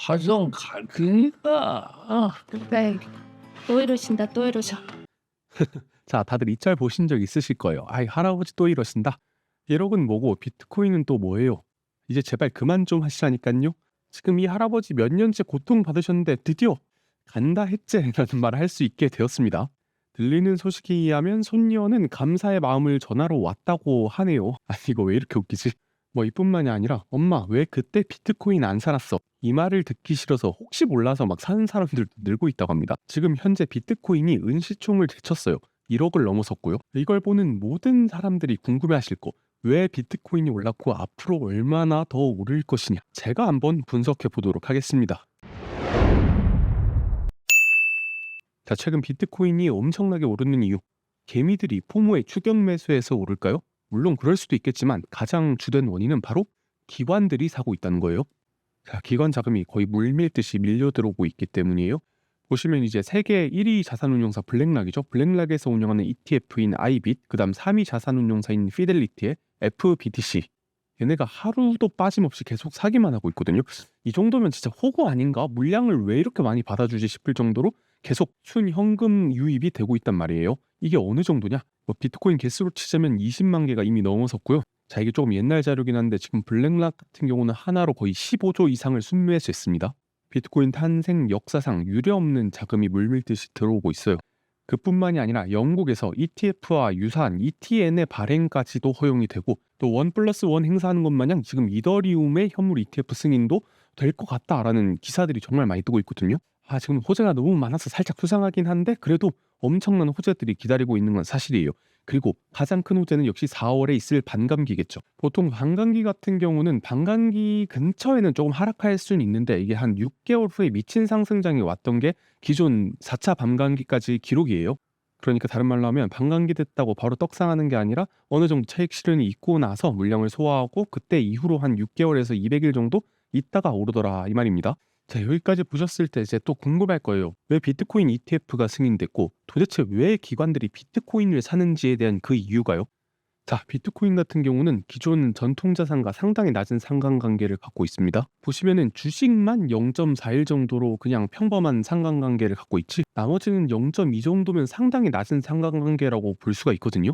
가정갈등이다. 네. 또 이러신다, 또 이러셔. 자, 다들 이 짤 보신 적 있으실 거예요. 아이, 할아버지 또 이러신다. 1억은 뭐고 비트코인은 또 뭐예요? 이제 제발 그만 좀 하시라니깐요. 지금 이 할아버지 몇 년째 고통 받으셨는데 드디어 간다 했제라는 말을 할 수 있게 되었습니다. 들리는 소식에 의하면 손녀는 감사의 마음을 전하러 왔다고 하네요. 아, 이거 왜 이렇게 웃기지? 뭐 이뿐만이 아니라 엄마 왜 그때 비트코인 안 살았어? 이 말을 듣기 싫어서 혹시 몰라서 막 사는 사람들도 늘고 있다고 합니다. 지금 현재 비트코인이 은시총을 제쳤어요. 1억을 넘어섰고요. 이걸 보는 모든 사람들이 궁금해하실 거. 왜 비트코인이 올랐고 앞으로 얼마나 더 오를 것이냐. 제가 한번 분석해 보도록 하겠습니다. 자, 최근 비트코인이 엄청나게 오르는 이유. 개미들이 포모의 추격 매수에서 오를까요? 물론 그럴 수도 있겠지만 가장 주된 원인은 바로 기관들이 사고 있다는 거예요. 자, 기관 자금이 거의 물밀듯이 밀려 들어오고 있기 때문이에요. 보시면 이제 세계 1위 자산운용사 블랙락이죠. 블랙락에서 운영하는 ETF인 아이빗, 그다음 3위 자산운용사인 피델리티의 FBTC. 얘네가 하루도 빠짐없이 계속 사기만 하고 있거든요. 이 정도면 진짜 호구 아닌가? 물량을 왜 이렇게 많이 받아주지 싶을 정도로 계속 순현금 유입이 되고 있단 말이에요. 이게 어느 정도냐? 뭐 비트코인 개수로 치자면 20만 개가 이미 넘어섰고요. 자, 이게 조금 옛날 자료긴 한데 지금 블랙락 같은 경우는 하나로 거의 15조 이상을 순매수했습니다. 비트코인 탄생 역사상 유례없는 자금이 물밀듯이 들어오고 있어요. 그뿐만이 아니라 영국에서 ETF와 유사한 ETN의 발행까지도 허용이 되고 또 1+1 행사하는 것 마냥 지금 이더리움의 현물 ETF 승인도 될 것 같다라는 기사들이 정말 많이 뜨고 있거든요. 아, 지금 호재가 너무 많아서 살짝 수상하긴 한데 그래도 엄청난 호재들이 기다리고 있는 건 사실이에요. 그리고 가장 큰 호재는 역시 4월에 있을 반감기겠죠. 보통 반감기 같은 경우는 반감기 근처에는 조금 하락할 수는 있는데 이게 한 6개월 후에 미친 상승장이 왔던 게 기존 4차 반감기까지 기록이에요. 그러니까 다른 말로 하면 반감기 됐다고 바로 떡상하는 게 아니라 어느 정도 차익 실현이 있고 나서 물량을 소화하고 그때 이후로 한 6개월에서 200일 정도 있다가 오르더라 이 말입니다. 자, 여기까지 보셨을 때 이제 또 궁금할 거예요. 왜 비트코인 ETF가 승인됐고 도대체 왜 기관들이 비트코인을 사는지에 대한 그 이유가요. 자, 비트코인 같은 경우는 기존 전통 자산과 상당히 낮은 상관관계를 갖고 있습니다. 보시면은 주식만 0.41 정도로 그냥 평범한 상관관계를 갖고 있지 나머지는 0.2 정도면 상당히 낮은 상관관계라고 볼 수가 있거든요.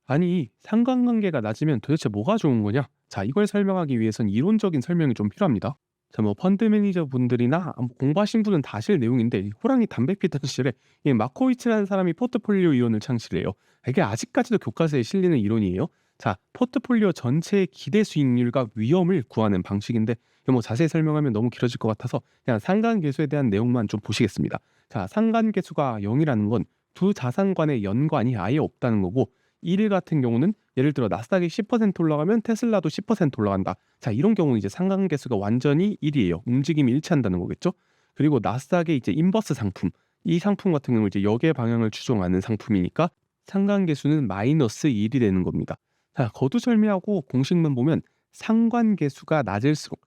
아니, 상관관계가 낮으면 도대체 뭐가 좋은 거냐? 자, 이걸 설명하기 위해선 이론적인 설명이 좀 필요합니다. 자, 뭐 펀드 매니저 분들이나 공부하신 분은 다 아실 내용인데 이 호랑이 담배 피던 시절에 이 마코이츠라는 사람이 포트폴리오 이론을 창시해요. 이게 아직까지도 교과서에 실리는 이론이에요. 자, 포트폴리오 전체의 기대 수익률과 위험을 구하는 방식인데 이거 뭐 자세히 설명하면 너무 길어질 것 같아서 그냥 상관계수에 대한 내용만 좀 보시겠습니다. 자, 상관계수가 0이라는 건 두 자산 간의 연관이 아예 없다는 거고 1 같은 경우는 예를 들어 나스닥이 10% 올라가면 테슬라도 10% 올라간다. 자, 이런 경우는 이제 상관계수가 완전히 1이에요. 움직임이 일치한다는 거겠죠. 그리고 나스닥의 이제 인버스 상품, 이 상품 같은 경우 이제 역의 방향을 추종하는 상품이니까 상관계수는 마이너스 1이 되는 겁니다. 자, 거두절미하고 공식만 보면 상관계수가 낮을수록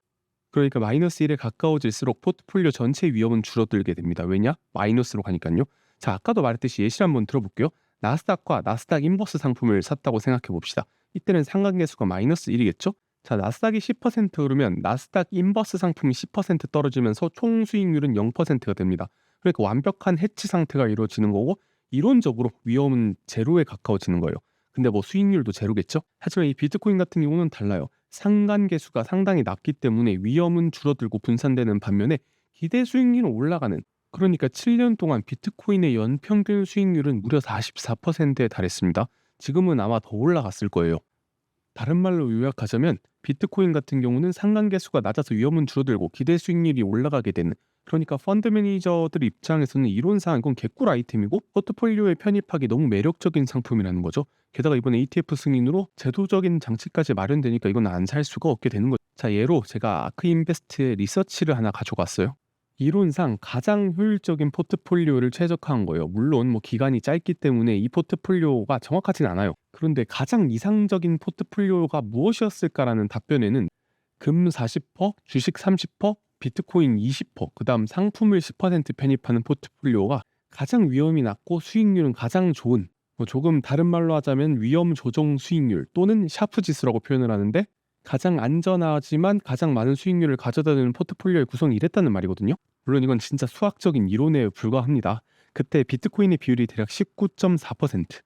그러니까 마이너스 1에 가까워질수록 포트폴리오 전체 위험은 줄어들게 됩니다. 왜냐? 마이너스로 가니까요. 자, 아까도 말했듯이 예시를 한번 들어볼게요. 나스닥과 나스닥 인버스 상품을 샀다고 생각해 봅시다. 이때는 상관계수가 마이너스 1이겠죠? 자, 나스닥이 10% 오르면 나스닥 인버스 상품이 10% 떨어지면서 총 수익률은 0%가 됩니다. 그러니까 완벽한 해치 상태가 이루어지는 거고 이론적으로 위험은 제로에 가까워지는 거예요. 근데 뭐 수익률도 제로겠죠? 하지만 이 비트코인 같은 경우는 달라요. 상관계수가 상당히 낮기 때문에 위험은 줄어들고 분산되는 반면에 기대 수익률은 올라가는 그러니까 7년 동안 비트코인의 연평균 수익률은 무려 44%에 달했습니다. 지금은 아마 더 올라갔을 거예요. 다른 말로 요약하자면 비트코인 같은 경우는 상관계수가 낮아서 위험은 줄어들고 기대 수익률이 올라가게 되는 그러니까 펀드 매니저들 입장에서는 이론상 이건 개꿀 아이템이고 포트폴리오에 편입하기 너무 매력적인 상품이라는 거죠. 게다가 이번에 ETF 승인으로 제도적인 장치까지 마련되니까 이건 안 살 수가 없게 되는 거죠. 자, 예로 제가 아크인베스트의 리서치를 하나 가져갔어요. 이론상 가장 효율적인 포트폴리오를 최적화한 거예요. 물론 뭐 기간이 짧기 때문에 이 포트폴리오가 정확하진 않아요. 그런데 가장 이상적인 포트폴리오가 무엇이었을까라는 답변에는 금 40%, 주식 30%, 비트코인 20%, 그다음 상품을 10% 편입하는 포트폴리오가 가장 위험이 낮고 수익률은 가장 좋은 뭐 조금 다른 말로 하자면 위험 조정 수익률 또는 샤프 지수라고 표현을 하는데 가장 안전하지만 가장 많은 수익률을 가져다주는 포트폴리오의 구성이 이랬다는 말이거든요. 물론 이건 진짜 수학적인 이론에 불과합니다. 그때 비트코인의 비율이 대략 19.4%.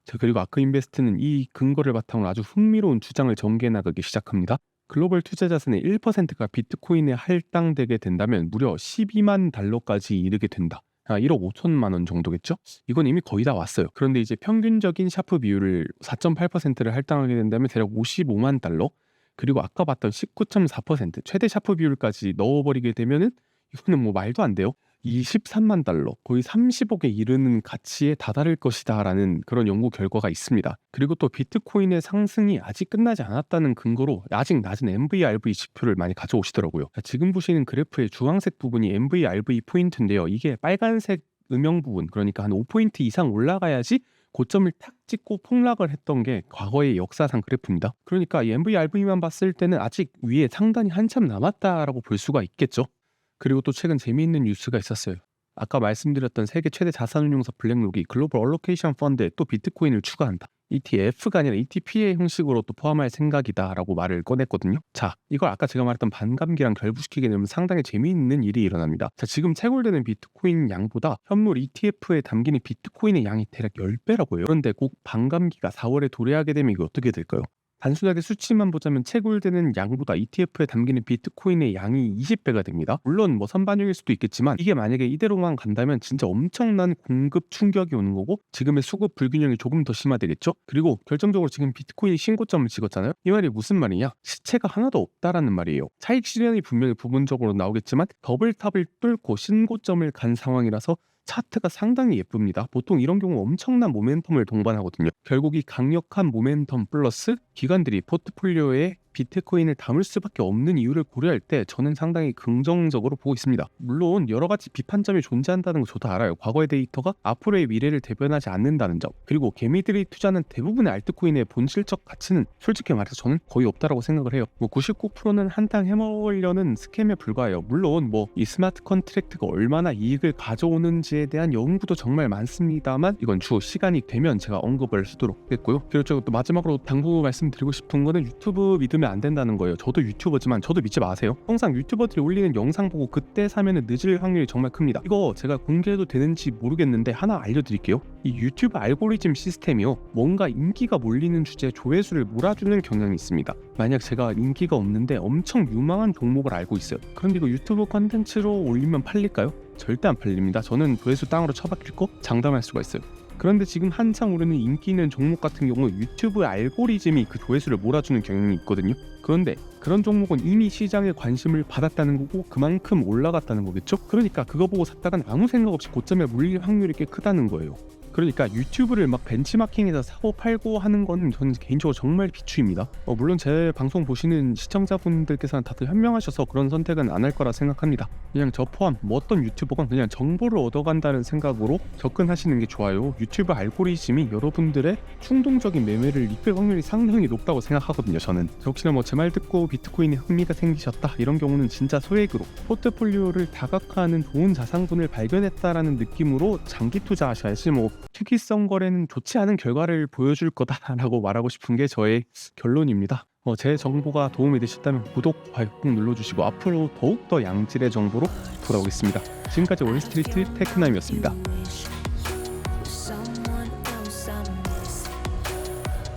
자, 그리고 아크인베스트는 이 근거를 바탕으로 아주 흥미로운 주장을 전개해 나가기 시작합니다. 글로벌 투자 자산의 1%가 비트코인에 할당되게 된다면 무려 12만 달러까지 이르게 된다. 1억 5천만 원 정도겠죠? 이건 이미 거의 다 왔어요. 그런데 이제 평균적인 샤프 비율을 4.8%를 할당하게 된다면 대략 55만 달러. 그리고 아까 봤던 19.4% 최대 샤프 비율까지 넣어버리게 되면은 이거는 뭐 말도 안 돼요. 23만 달러, 거의 30억에 이르는 가치에 다다를 것이다라는 그런 연구 결과가 있습니다. 그리고 또 비트코인의 상승이 아직 끝나지 않았다는 근거로 아직 낮은 MVRV 지표를 많이 가져오시더라고요. 자, 지금 보시는 그래프의 주황색 부분이 MVRV 포인트인데요. 이게 빨간색 음영 부분, 그러니까 한 5포인트 이상 올라가야지 고점을 탁 찍고 폭락을 했던 게 과거의 역사상 그래프입니다. 그러니까 이 MVRV만 봤을 때는 아직 위에 상단이 한참 남았다라고 볼 수가 있겠죠. 그리고 또 최근 재미있는 뉴스가 있었어요. 아까 말씀드렸던 세계 최대 자산운용사 블랙록이 글로벌 얼로케이션 펀드에 또 비트코인을 추가한다. ETF가 아니라 ETP의 형식으로 또 포함할 생각이다라고 말을 꺼냈거든요. 자, 이걸 아까 제가 말했던 반감기랑 결부시키게 되면 상당히 재미있는 일이 일어납니다. 자, 지금 채굴되는 비트코인 양보다 현물 ETF에 담기는 비트코인의 양이 대략 10배라고 해요. 그런데 꼭 반감기가 4월에 도래하게 되면 이게 어떻게 될까요? 단순하게 수치만 보자면 채굴되는 양보다 ETF에 담기는 비트코인의 양이 20배가 됩니다. 물론 뭐 선반영일 수도 있겠지만 이게 만약에 이대로만 간다면 진짜 엄청난 공급 충격이 오는 거고 지금의 수급 불균형이 조금 더 심화되겠죠. 그리고 결정적으로 지금 비트코인이 신고점을 찍었잖아요. 이 말이 무슨 말이냐? 시체가 하나도 없다라는 말이에요. 차익 실현이 분명히 부분적으로 나오겠지만 더블탑을 뚫고 신고점을 간 상황이라서 차트가 상당히 예쁩니다. 보통 이런 경우 엄청난 모멘텀을 동반하거든요. 결국 이 강력한 모멘텀 플러스 기관들이 포트폴리오에 비트코인을 담을 수밖에 없는 이유를 고려할 때 저는 상당히 긍정적으로 보고 있습니다. 물론 여러 가지 비판점이 존재한다는 거 저도 알아요. 과거의 데이터가 앞으로의 미래를 대변하지 않는다는 점, 그리고 개미들이 투자하는 대부분의 알트코인의 본질적 가치는 솔직히 말해서 저는 거의 없다라고 생각을 해요. 99%는 한탕 해먹으려는 스캠에 불과해요. 물론 뭐 이 스마트 컨트랙트가 얼마나 이익을 가져오는지에 대한 연구도 정말 많습니다만 이건 추후 시간이 되면 제가 언급을 하도록 하겠고요. 그리고 또 마지막으로 당부 말씀드리고 싶은 거는 유튜브 믿으면 안 된다는 거예요. 저도 유튜버지만 저도 믿지 마세요. 항상 유튜버들이 올리는 영상 보고 그때 사면은 늦을 확률이 정말 큽니다. 이거 제가 공개해도 되는지 모르겠는데 하나 알려드릴게요. 이 유튜브 알고리즘 시스템이요, 뭔가 인기가 몰리는 주제에 조회수를 몰아주는 경향이 있습니다. 만약 제가 인기가 없는데 엄청 유망한 종목을 알고 있어요. 그런데 이거 유튜브 컨텐츠로 올리면 팔릴까요? 절대 안 팔립니다. 저는 조회수 땅으로 처박힐 거 장담할 수가 있어요. 그런데 지금 한창 오르는 인기 있는 종목 같은 경우 유튜브 알고리즘이 그 조회수를 몰아주는 경향이 있거든요. 그런데 그런 종목은 이미 시장에 관심을 받았다는 거고 그만큼 올라갔다는 거겠죠? 그러니까 그거 보고 샀다간 아무 생각 없이 고점에 물릴 확률이 꽤 크다는 거예요. 그러니까 유튜브를 막 벤치마킹해서 사고 팔고 하는 건 저는 개인적으로 정말 비추입니다. 물론 제 방송 보시는 시청자분들께서는 다들 현명하셔서 그런 선택은 안 할 거라 생각합니다. 그냥 저 포함 뭐 어떤 유튜버건 그냥 정보를 얻어간다는 생각으로 접근하시는 게 좋아요. 유튜브 알고리즘이 여러분들의 충동적인 매매를 이끌 확률이 상당히 높다고 생각하거든요. 저는 혹시나 뭐 제 말 듣고 비트코인에 흥미가 생기셨다 이런 경우는 진짜 소액으로 포트폴리오를 다각화하는 좋은 자산군을 발견했다라는 느낌으로 장기 투자하셔야지 뭐 투기성 거래는 좋지 않은 결과를 보여줄 거다라고 말하고 싶은 게 저의 결론입니다. 제 정보가 도움이 되셨다면 구독, 좋아요 꼭 눌러주시고 앞으로 더욱더 양질의 정보로 돌아오겠습니다. 지금까지 월스트리트 테크나임이었습니다.